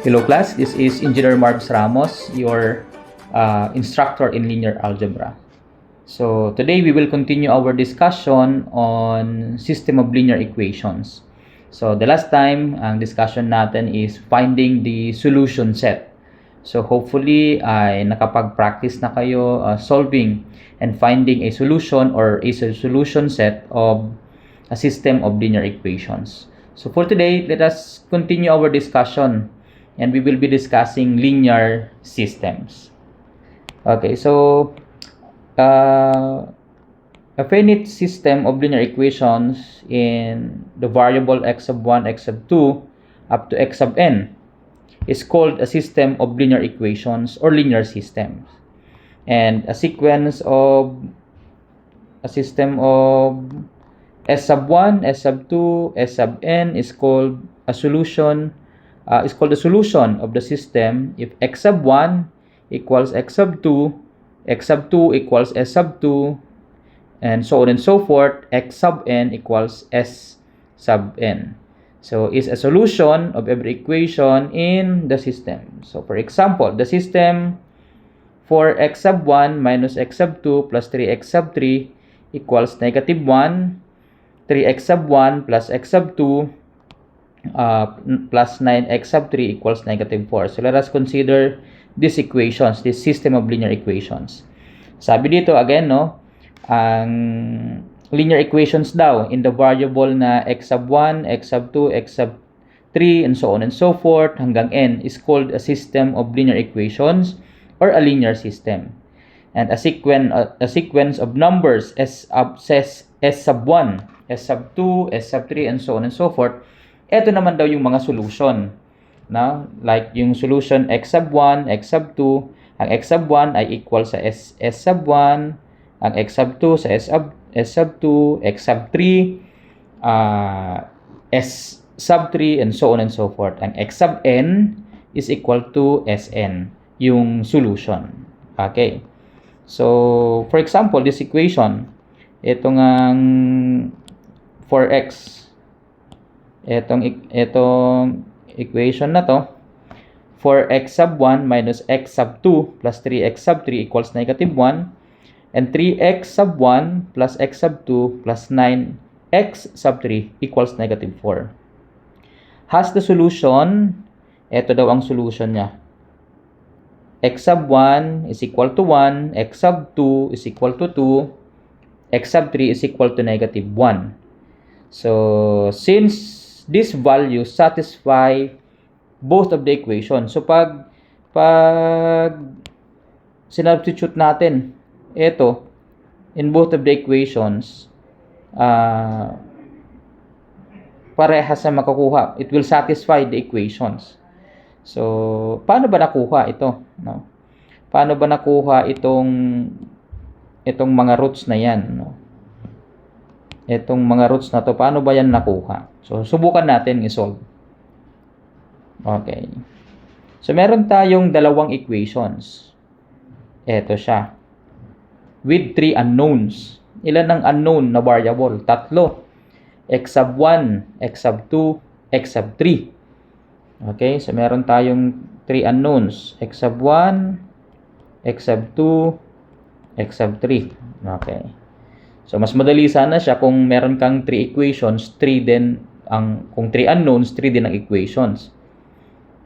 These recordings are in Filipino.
Hello class, this is Engineer Marvs Ramos, your instructor in linear algebra. So today we will continue our discussion on system of linear equations. So the last time, ang discussion natin is finding the solution set. So hopefully ay nakapag-practice na kayo solving and finding a solution or a solution set of a system of linear equations. So for today, let us continue our discussion and we will be discussing linear systems. Okay, so a finite system of linear equations in the variable x sub 1, x sub 2 up to x sub n is called a system of linear equations or linear systems. And a sequence of a system of s sub 1, s sub 2, s sub n is called a solution the solution of the system if x sub 1 equals x sub 2, x sub 2 equals s sub 2, and so on and so forth, x sub n equals s sub n. So is a solution of every equation in the system. So for example, the system for x sub 1 minus x sub 2 plus 3x sub 3 equals negative 1, 3x sub 1 plus x sub 2 plus 9x sub 3 equals negative 4. So let us consider these equations, this system of linear equations. Sabi dito again, no, ang linear equations daw in the variable na x sub 1, x sub 2, x sub 3, and so on and so forth hanggang n is called a system of linear equations or a linear system. And a sequence of numbers s sub 1, s sub 2, s sub 3, and so on and so forth. Ito naman daw yung mga solution. Na? Like yung solution x sub 1, x sub 2. Ang x sub 1 ay equal sa s sub 1. Ang x sub 2 sa s sub 2. X sub 3, s sub 3, and so on and so forth. Ang x sub n is equal to sn. Yung solution. Okay. So, for example, this equation. Itong 4x. Itong equation na to, for x sub 1 minus x sub 2 plus 3x sub 3 equals negative 1, and 3x sub 1 plus x sub 2 plus 9x sub 3 equals negative 4. Has the solution, ito daw ang solution niya. X sub 1 is equal to 1, x sub 2 is equal to 2, x sub 3 is equal to negative 1. So, since these values satisfy both of the equations. So, pag sinubstitute natin ito in both of the equations, parehas na makukuha. It will satisfy the equations. So, paano ba nakuha ito? No? Paano ba nakuha itong mga roots na yan? No? Itong mga roots na to, paano ba yan nakuha? So, subukan natin i-solve. Okay. So, meron tayong dalawang equations. Ito siya. With 3 unknowns. Ilan ang unknown na variable? 3. X sub 1, x sub 2, x sub 3. Okay. So, meron tayong 3 unknowns. X sub 1, x sub 2, x sub 3. Okay. So, mas madali sana siya kung meron kang 3 equations, 3 din kung 3 unknowns, 3 din ang equations.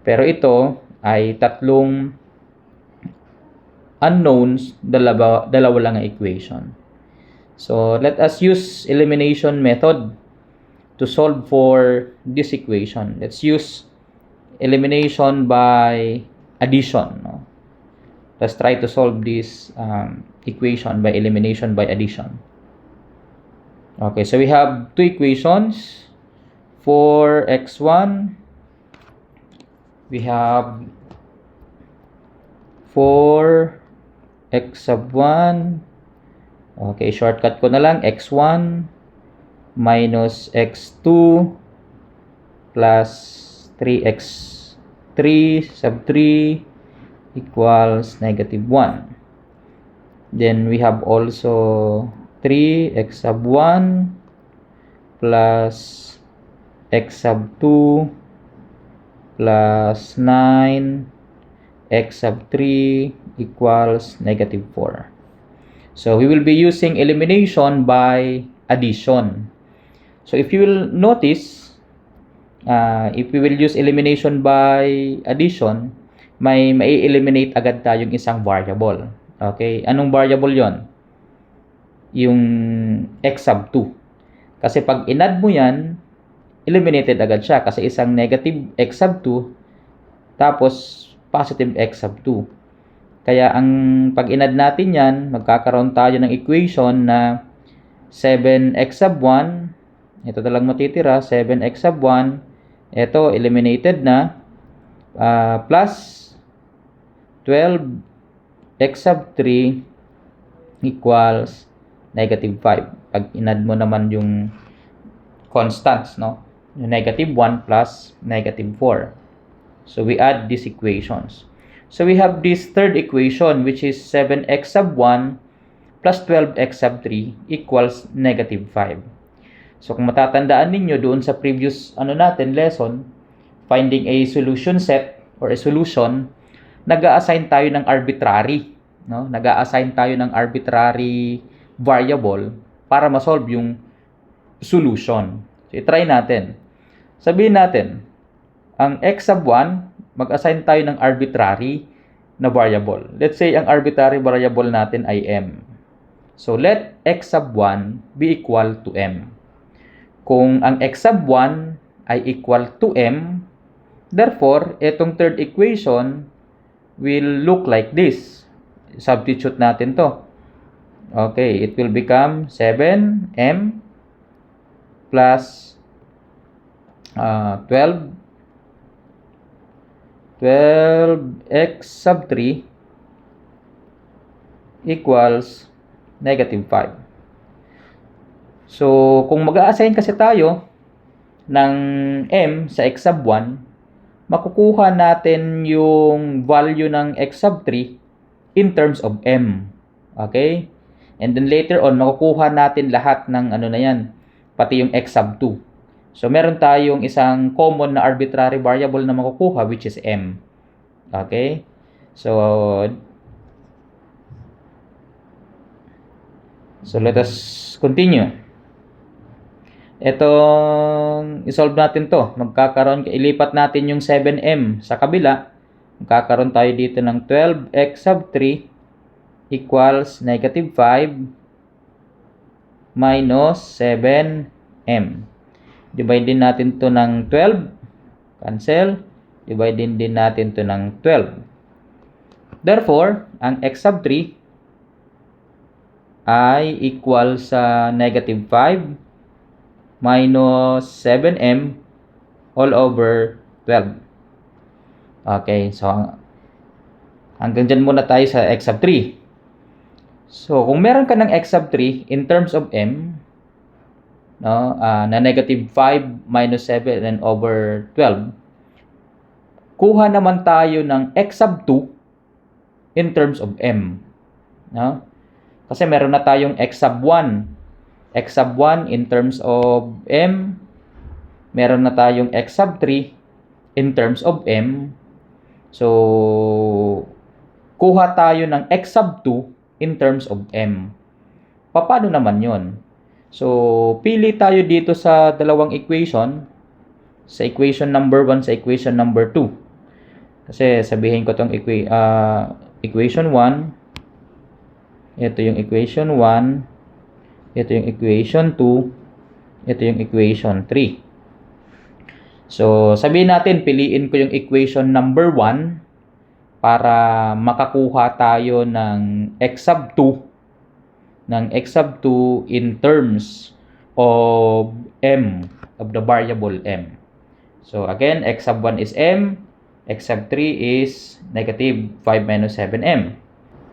Pero ito ay 3 unknowns, dalawa lang ang equation. So, let us use elimination method to solve for this equation. Let's use elimination by addition. No? Let's try to solve this equation by elimination by addition. Okay, so we have 2 equations. For x1, we have 4x sub 1. Okay, shortcut ko na lang. X1 minus x2 plus 3x3 sub 3 equals negative 1. Then we have also 3x sub 1 plus x sub 2 plus 9 x sub 3 equals negative 4. So we will be using elimination by addition. So if you will notice, if we will use elimination by addition, may eliminate agad tayong isang variable. Okay? Anong variable yon? Yung x sub 2. Kasi pag inadd mo yan, eliminated agad siya kasi isang negative x sub 2 tapos positive x sub 2. Kaya ang pag inadd natin yan, magkakaroon tayo ng equation na 7x sub 1, ito talang matitira, 7x sub 1, ito eliminated na, plus 12x sub 3 equals negative 5. Pag inadd mo naman yung constants, no? Yung negative 1 plus negative 4. So we add these equations. So we have this third equation which is 7x sub 1 plus 12x sub 3 equals negative 5. So kung matatandaan ninyo doon sa previous lesson, finding a solution set or a solution, nag-a-assign tayo ng arbitrary, no? Nag-a-assign tayo ng arbitrary variable para ma-solve yung solution. So i-try natin. Sabihin natin, ang x sub 1, mag-assign tayo ng arbitrary na variable. Let's say ang arbitrary variable natin ay m. So let x sub 1 be equal to m. Kung ang x sub 1 ay equal to m, therefore, itong third equation will look like this. Substitute natin to. Okay, it will become 7m plus 12x sub 3 equals negative 5. So, kung mag-a-assign kasi tayo ng m sa x sub 1, makukuha natin yung value ng x sub 3 in terms of m. Okay? And then later on, makukuha natin lahat ng pati yung x sub 2. So, meron tayong isang common na arbitrary variable na makukuha which is m. Okay? So let us continue. Itong isolve natin to. Ilipat natin yung 7m sa kabila. Magkakaroon tayo dito ng 12x sub 3 equals negative 5 minus 7m. Divide din natin to ng 12. Cancel. Divide din natin to ng 12. Therefore, ang x sub 3 ay equal sa negative 5 minus 7m all over 12. Okay, so hanggang dyan muna tayo sa x sub 3. So, kung meron ka ng x sub 3 in terms of m, no, na negative 5 minus 7 and over 12, kuha naman tayo ng x sub 2 in terms of m. No? Kasi meron na tayong x sub 1. X sub 1 in terms of m. Meron na tayong x sub 3 in terms of m. So, kuha tayo ng x sub 2 in terms of m. Paano naman yon? So, pili tayo dito sa dalawang equation. Sa equation number 1, sa equation number 2. Kasi sabihin ko itong equation 1. Ito yung equation 1. Ito yung equation 2. Ito yung equation 3. So, sabihin natin, piliin ko yung equation number 1 para makakuha tayo ng x sub 2 in terms of m, of the variable m. So again, x sub 1 is m, x sub 3 is negative 5 minus 7m.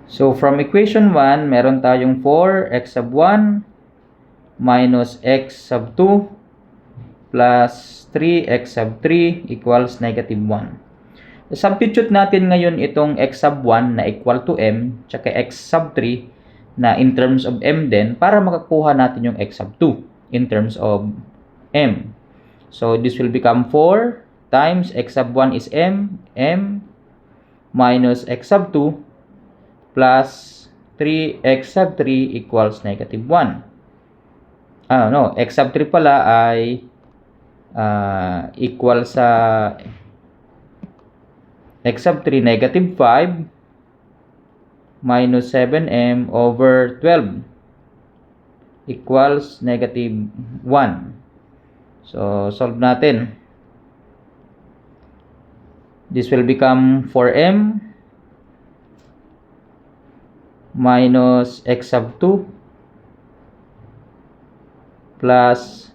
So from equation 1, meron tayong 4 x sub 1 minus x sub 2 plus 3 x sub 3 equals negative 1. Substitute natin ngayon itong x sub 1 na equal to m, tsaka x sub 3 na in terms of m din, para makakuha natin yung x sub 2 in terms of m. So this will become 4 times x sub 1 is m minus x sub 2 plus 3x sub 3 equals negative 1. No, x sub 3 pala ay equal sa x sub 3 negative 5 minus 7m over 12 equals negative 1. So, solve natin. This will become 4m minus x sub 2 plus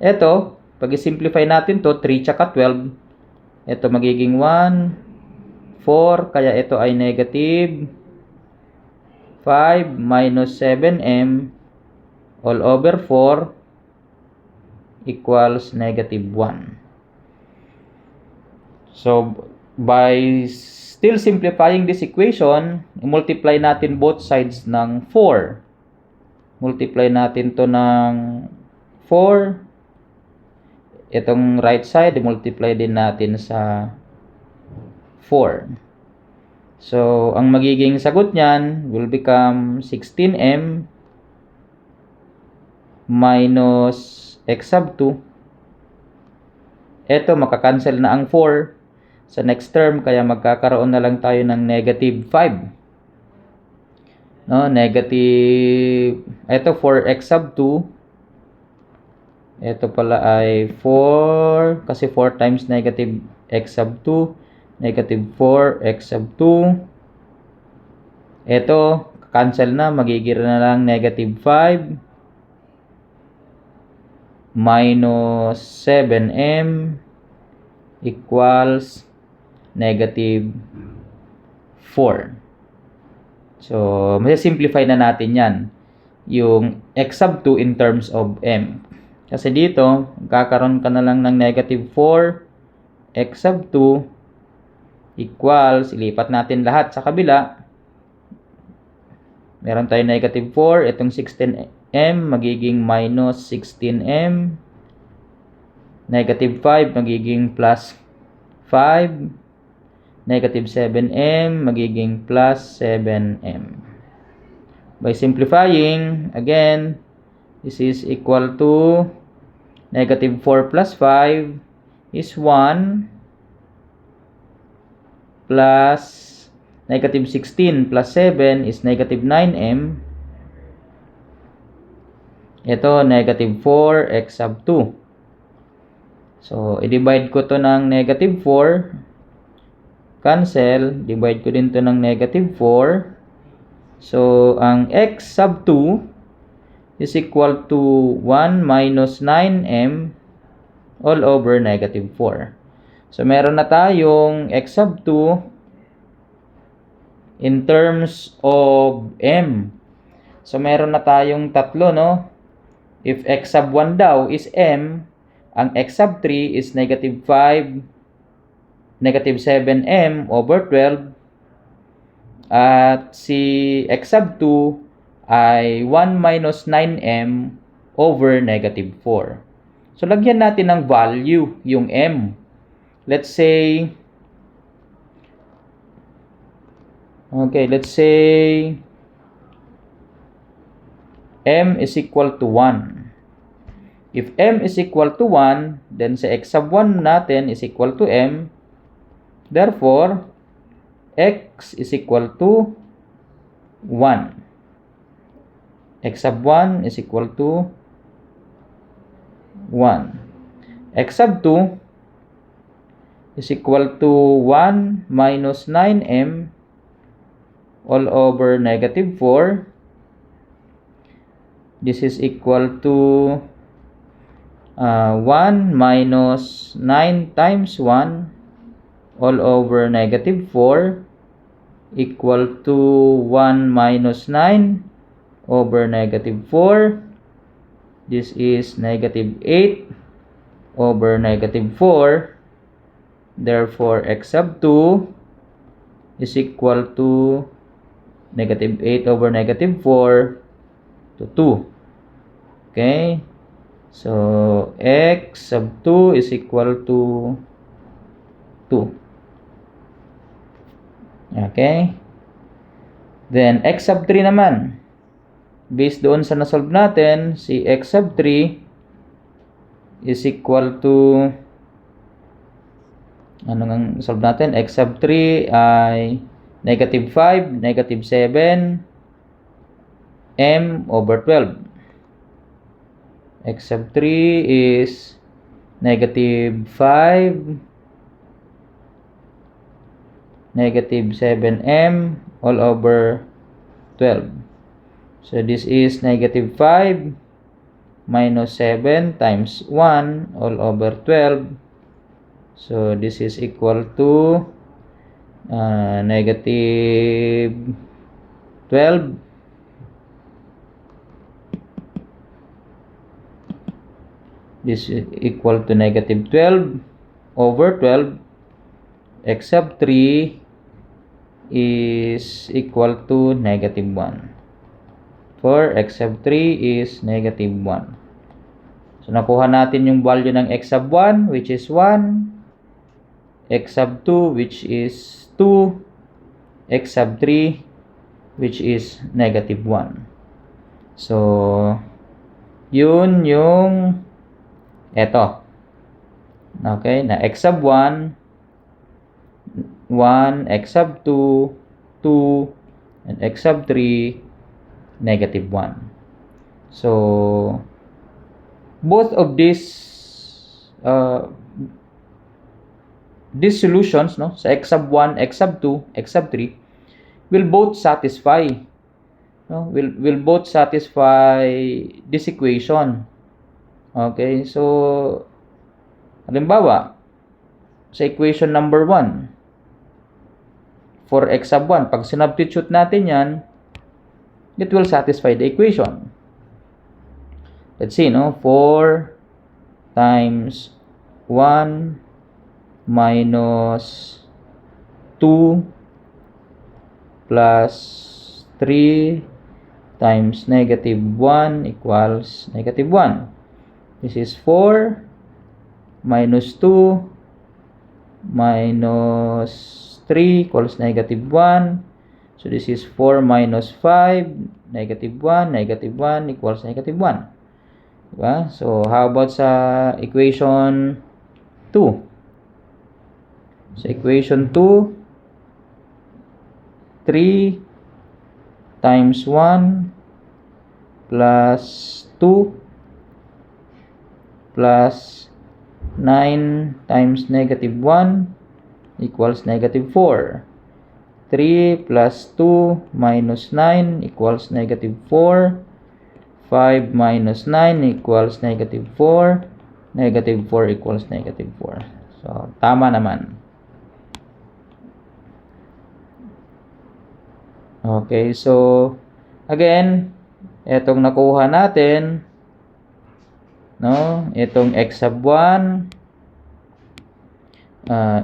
eto, pag i-simplify natin to 3 tsaka 12, ito magiging 1, 4, kaya ito ay negative 5 minus 7m all over 4 equals negative 1. So, by still simplifying this equation, multiply natin both sides ng 4. Multiply natin to ng 4. Itong right side, multiply din natin sa 4. So, ang magiging sagot niyan will become 16m minus x sub 2. Ito, makakancel na ang 4 sa next term, kaya magkakaroon na lang tayo ng negative 5. No, negative, ito 4x sub 2. Ito pala ay 4, kasi 4 times negative x sub 2, negative 4x sub 2. Ito, cancel na, magiging na lang negative 5 minus 7m equals negative 4. So, masisimplify na natin yan, yung x sub 2 in terms of m. Kasi dito, kakaroon ka na lang ng negative 4 x sub 2 equals, ilipat natin lahat sa kabila. Meron tayo negative 4, itong 16m magiging minus 16m. Negative 5 magiging plus 5. Negative 7m magiging plus 7m. By simplifying, again, this is equal to negative 4 plus 5 is 1 plus negative 16 plus 7 is negative 9m. Ito, negative 4x sub 2. So, i-divide ko to ng negative 4. Cancel. Divide ko din to ng negative 4. So, ang x sub 2 is equal to 1 minus 9m all over negative 4. So, meron na tayong x sub 2 in terms of m. So, meron na tayong tatlo, no? If x sub 1 daw is m, ang x sub 3 is negative 5, negative 7m over 12. At si x sub 2 ay 1 minus 9m over negative 4. So, lagyan natin ng value yung m. Let's say, m is equal to 1. If m is equal to 1, then sa x sub 1 natin is equal to m. Therefore, x is equal to 1. X sub 1 is equal to 1. X sub 2 is equal to 1 minus 9m all over negative 4. This is equal to 1 minus 9 times 1 all over negative 4 equal to 1 minus 9 over negative 4. This is negative 8 over negative 4. Therefore, x sub 2 is equal to negative 8 over negative 4 to 2. Okay? So, x sub 2 is equal to 2. Okay? Then, x sub 3 naman. Based doon sa nasolve natin, si x sub 3 is equal to, ano ngang solve natin? X sub 3 ay negative 5, negative 7, m over 12. X sub 3 is negative 5, negative 7m all over 12. So this is negative 5 minus 7 times 1 all over 12. So this is equal to negative 12. This is equal to negative 12 over 12. X sub 3 is equal to negative 1. For x sub 3 is negative 1. So, nakuha natin yung value ng x sub 1, which is 1. X sub 2, which is 2. X sub 3, which is negative 1. So, yun yung eto. Okay, na x sub 1, 1, x sub 2, 2, and x sub 3, negative 1. So, both of these solutions, no, sa x sub 1, x sub 2, x sub 3, will both satisfy, no, will both satisfy this equation. Okay, so, halimbawa, sa equation number 1, for x sub 1, pag sinubstitute natin yan, it will satisfy the equation. Let's see, no? 4 times 1 minus 2 plus 3 times negative 1 equals negative 1. This is 4 minus 2 minus 3 equals negative 1. So this is 4 minus 5, negative 1 equals negative 1. Diba? So how about sa equation 2? Sa equation 2, 3 times 1 plus 2 plus 9 times negative 1 equals negative 4. 3 plus 2 minus 9 equals negative 4. 5 minus 9 equals negative 4. Negative 4 equals negative 4. So, tama naman. Okay, so, again, etong nakuha natin, no, itong x sub 1,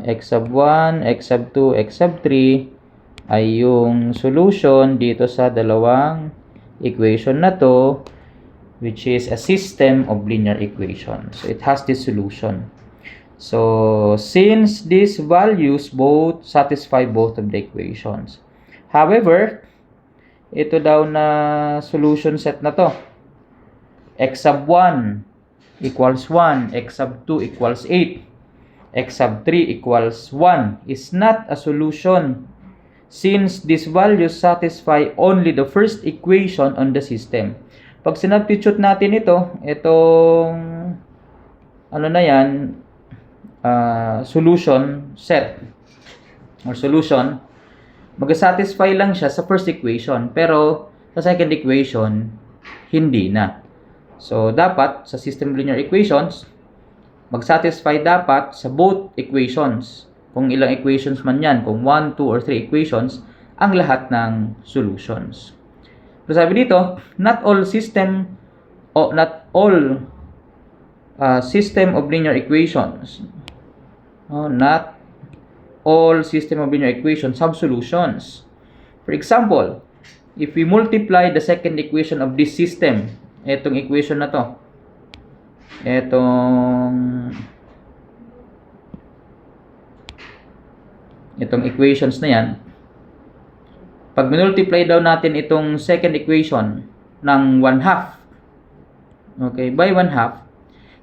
x sub 1, x sub 2, x sub 3, ay yung solution dito sa dalawang equation na to, which is a system of linear equations. So, it has this solution. So, since these values both satisfy both of the equations. However, ito daw na solution set na to. X sub 1 equals 1, x sub 2 equals 8, x sub 3 equals 1 is not a solution since these values satisfy only the first equation on the system. Pag sinubstitute natin itong ano na yan, solution set or solution, mag-satisfy lang siya sa first equation, pero sa second equation, hindi na. So, dapat sa system of linear equations, mag-satisfy dapat sa both equations. Kung ilang equations man yan, kung 1, 2, or 3 equations, ang lahat ng solutions. So, sabi dito, not all system of linear equations, not all system of linear equations have solutions. For example, if we multiply the second equation of this system, etong equation na to, etong itong equations na yan, pag multiply daw natin itong second equation ng 1/2, okay, by 1/2,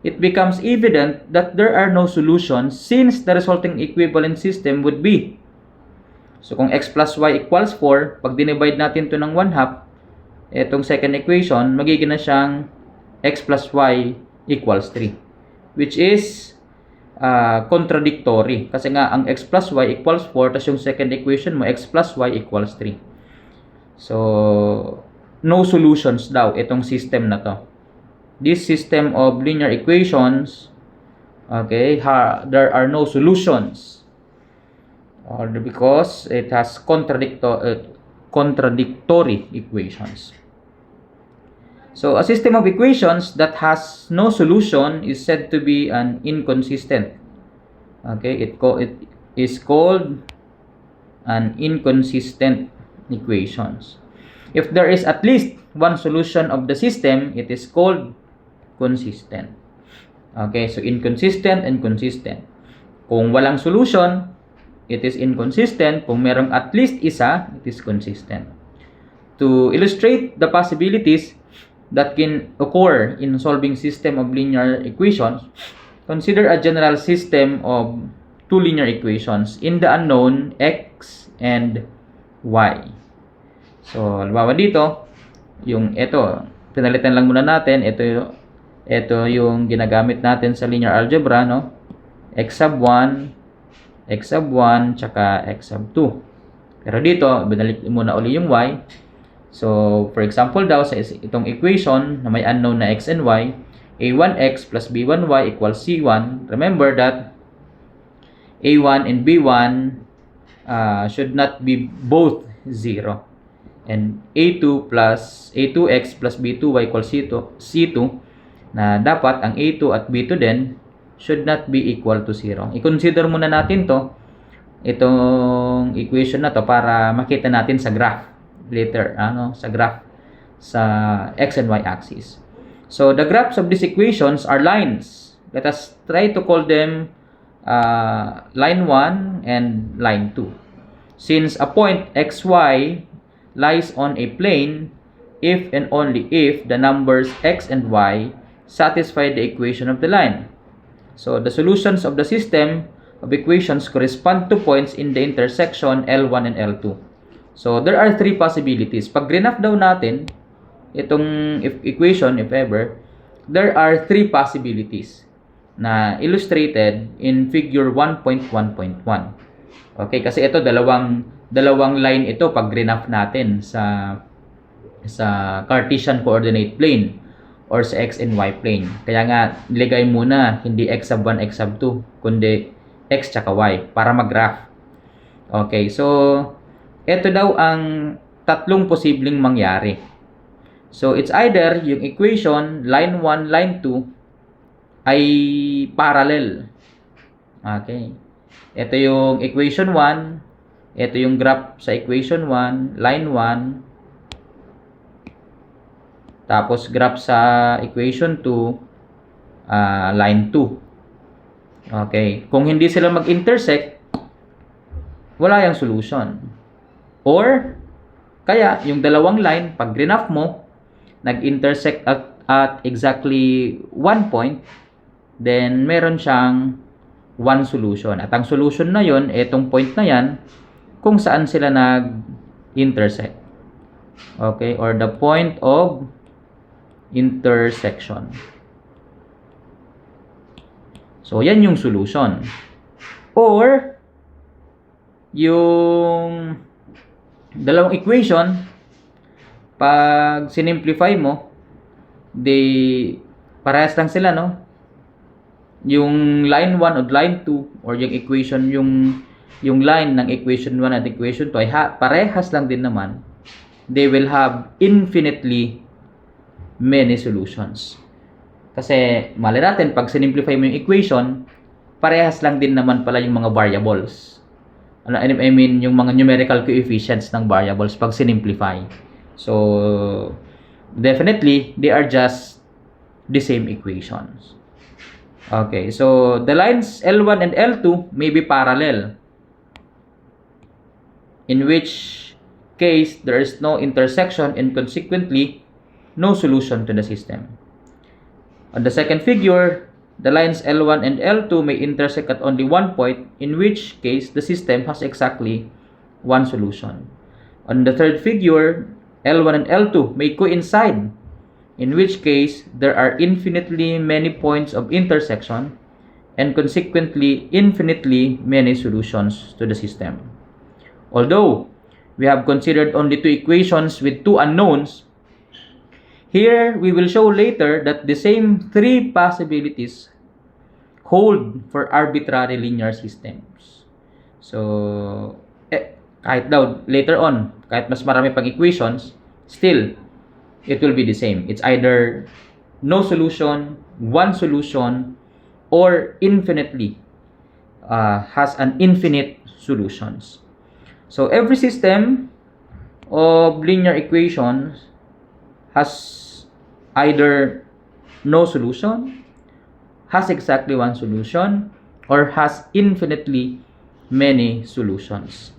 it becomes evident that there are no solutions since the resulting equivalent system would be, so kung x plus y equals 4, pag dinivide natin to ng 1/2, itong second equation, magiging na siyang x plus y equals 3, which is contradictory. Kasi nga, ang x plus y equals 4, tapos yung second equation mo, x plus y equals 3. So, no solutions daw itong system na to. This system of linear equations, okay, there are no solutions. Or because it has contradictory equations. So, a system of equations that has no solution is said to be an inconsistent. Okay, it is called an inconsistent equations. If there is at least one solution of the system, it is called consistent. Okay, so inconsistent and consistent. Kung walang solution, it is inconsistent. Kung merong at least isa, it is consistent. To illustrate the possibilities that can occur in solving system of linear equations, consider a general system of two linear equations in the unknown x and y. So, halimbawa dito, yung ito, pinalitan lang muna natin, ito yung ginagamit natin sa linear algebra, no? X sub 1, tsaka x sub 2. Pero dito, binalik muna uli yung y. So, for example daw, sa itong equation na may unknown na x and y, a1x plus b1y equals c1. Remember that a1 and b1 should not be both 0. And a2x plus b2y equals c2, na dapat ang a2 at b2 din should not be equal to 0. I-consider muna natin itong equation na to para makita natin sa graph later, sa graph sa x and y axis. So the graphs of these equations are lines. Let us try to call them line 1 and line 2. Since a point xy lies on a plane, if and only if the numbers x and y satisfy the equation of the line. So the solutions of the system of equations correspond to points in the intersection L1 and L2. So, there are three possibilities. Pag grinaph daw natin itong equation, if ever, there are three possibilities na illustrated in figure 1.1.1. Okay, kasi ito dalawang line ito pag grinaph natin sa Cartesian coordinate plane or sa x and y plane. Kaya nga, nilagay muna hindi x sub 1, x sub 2, kundi x tsaka y para mag-graph. Okay, so ito daw ang tatlong posibleng mangyari. So, it's either yung equation, line 1, line 2, ay parallel. Okay. Ito yung equation 1. Ito yung graph sa equation 1, line 1. Tapos, graph sa equation 2, line 2. Okay. Kung hindi sila mag-intersect, wala yung solution. Or, kaya, yung dalawang line, pag grinaph mo, nag-intersect at exactly one point, then meron siyang one solution. At ang solution na yon, etong point na yan, kung saan sila nag-intersect. Okay? Or the point of intersection. So, yan yung solution. Or, yung dalawang equation, pag sinimplify mo, parehas lang sila, no? Yung line 1 o line 2 or yung equation, yung line ng equation 1 at equation 2 ay parehas lang din naman. They will have infinitely many solutions. Kasi mali natin, pag sinimplify mo yung equation, parehas lang din naman pala yung mga variables. I mean, yung mga numerical coefficients ng variables pag sinimplify. So, definitely, they are just the same equations. Okay, so the lines L1 and L2 may be parallel. in which case there is no intersection and consequently no solution to the system. On the second figure, the lines L1 and L2 may intersect at only one point, in which case the system has exactly one solution. On the third figure, L1 and L2 may coincide, in which case there are infinitely many points of intersection and consequently infinitely many solutions to the system. Although we have considered only two equations with two unknowns, here we will show later that the same three possibilities hold for arbitrary linear systems. So, kahit daw later on, kahit mas marami pang equations, still, it will be the same. It's either no solution, one solution, or infinitely has an infinite solutions. So, every system of linear equations has either no solution, has exactly one solution, or has infinitely many solutions.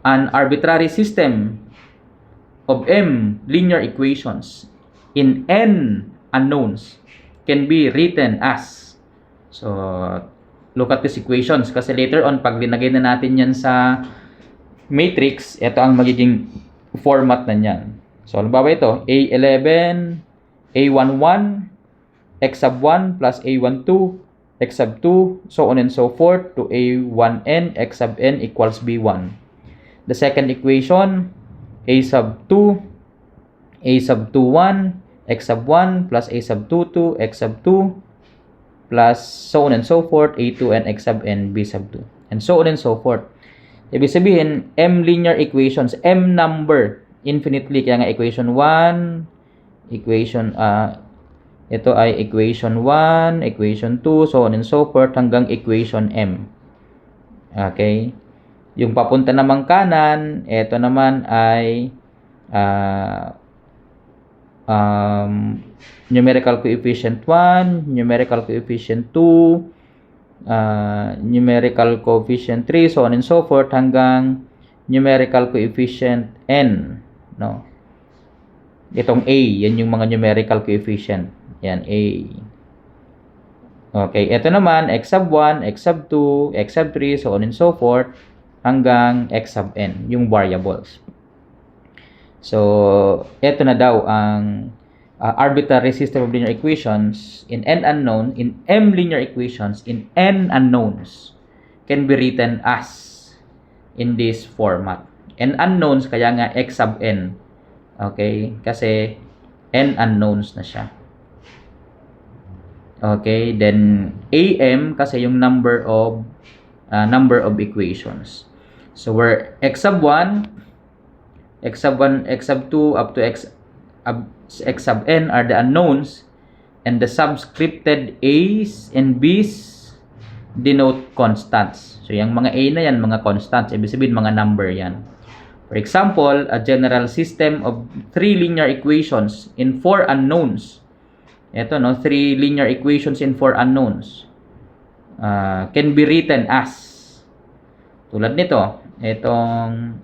An arbitrary system of m linear equations in n unknowns can be written as, so look at these equations kasi later on pag linagay na natin yan sa matrix, ito ang magiging format na yan. So halimbawa ito, A11, A11, x sub 1 plus A12, x sub 2, so on and so forth to A1n, x sub n equals B1. The second equation, A sub 2, A sub 21, x sub 1 plus A sub 22, x sub 2, plus so on and so forth, A2n, x sub n, B sub 2. And so on and so forth. Ibig sabihin, m linear equations, m number, infinitely. Kaya nga equation 1, equation, ito ay equation 1, equation 2, so on and so forth, hanggang equation m. Okay? Yung papunta namang kanan, ito naman ay numerical coefficient 1, numerical coefficient 2, numerical coefficient 3, so on and so forth, hanggang numerical coefficient n. No? Itong a, yan yung mga numerical coefficient. Yan, a. Okay, ito naman, x sub 1, x sub 2, x sub 3, so on and so forth, hanggang x sub n, yung variables. So, ito na daw ang arbitrary system of linear equations in n unknown, in m linear equations in n unknowns can be written as in this format. N unknowns, kaya nga x sub n. Okay, kasi n unknowns na siya. Okay, then am kasi yung number of equations. So where x sub 1, x sub 1, x sub 2 up to x sub n are the unknowns, and the subscripted a's and b's denote constants. So yung mga a na yan, mga constants, ibig sabihin mga number yan. For example, a general system of 3 linear equations in 4 unknowns. Ito, no, 3 linear equations in 4 unknowns can be written as, tulad nito, itong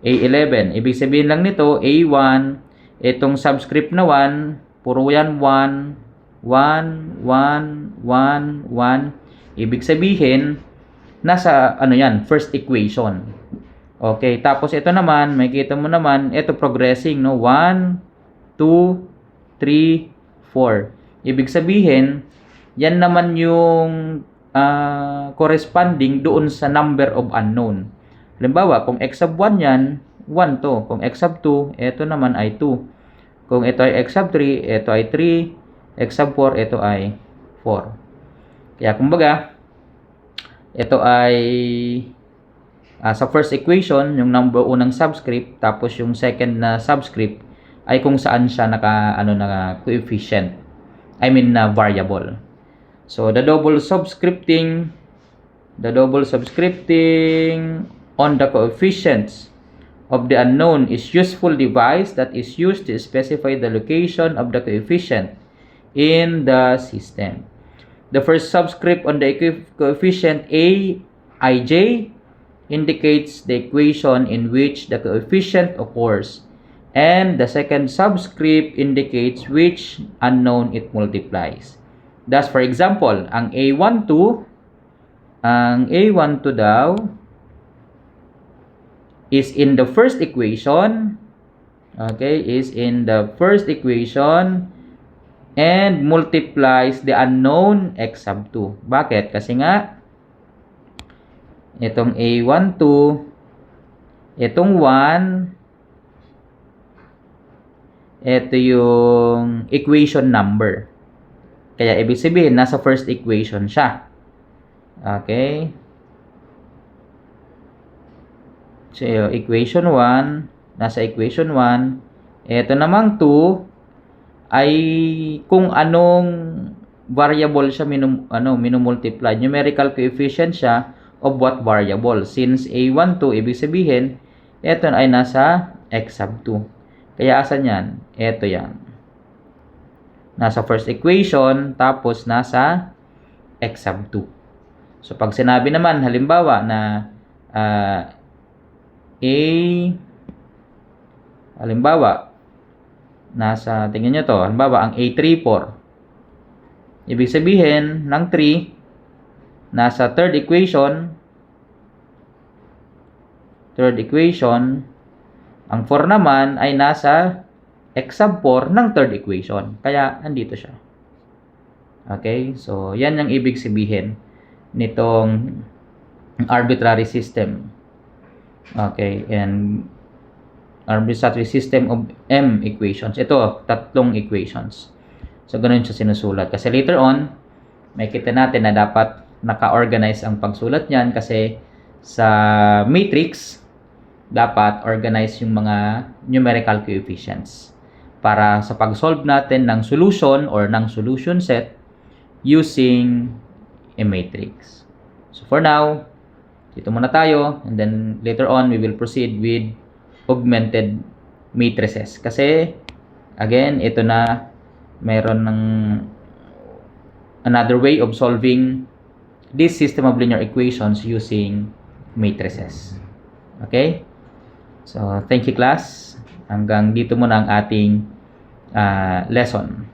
A11. Ibig sabihin lang nito, A1, itong subscript na 1, puro yan 1, 1, 1, 1, 1. Ibig sabihin, nasa, ano yan, first equation. Okay, tapos ito naman, makikita mo naman, ito progressing, no? 1, 2, 3, 4. Ibig sabihin, yan naman yung corresponding doon sa number of unknown. Halimbawa, kung x sub 1 yan, 1 to. Kung x sub 2, ito naman ay 2. Kung ito ay x sub 3, ito ay 3. X sub 4, ito ay 4. Kaya kumbaga, ito ay sa first equation, yung unang subscript, tapos yung second na subscript ay kung saan siya naka coefficient. I mean variable. So the double subscripting on the coefficients of the unknown is useful device that is used to specify the location of the coefficient in the system. The first subscript on the coefficient a, ij, indicates the equation in which the coefficient occurs, and the second subscript indicates which unknown it multiplies. Thus, for example, ang A12 daw is in the first equation, okay, is in the first equation and multiplies the unknown x sub 2. Bakit? Kasi nga, itong A12, itong 1, ito yung equation number. Kaya, ibig sabihin, nasa first equation siya. Okay? So, equation 1, nasa equation 1. Ito namang 2, ay kung anong variable siya minumultiply. Numerical coefficient siya of what variable. Since A12, ibig sabihin, ito ay nasa x sub 2. Kaya asan yan? Ito yan. Nasa first equation, tapos nasa x sub 2. So, pag sinabi naman, halimbawa, na halimbawa, tingnan nyo to, halimbawa, ang A34. Ibig sabihin, ng 3, nasa third equation, ang 4 naman ay nasa x sub 4 ng third equation. Kaya, andito siya. Okay? So, yan yung ibig sabihin nitong arbitrary system. Okay? And arbitrary system of M equations. Ito, tatlong equations. So, ganun siya sinusulat. Kasi later on, may kita natin na dapat naka-organize ang pagsulat niyan kasi sa matrix, dapat organize yung mga numerical coefficients para sa pag-solve natin ng solution or ng solution set using a matrix. So for now, dito muna tayo, and then later on we will proceed with augmented matrices. Kasi again, ito na meron ng another way of solving this system of linear equations using matrices. Okay? So, thank you class. Hanggang dito muna ang ating lesson.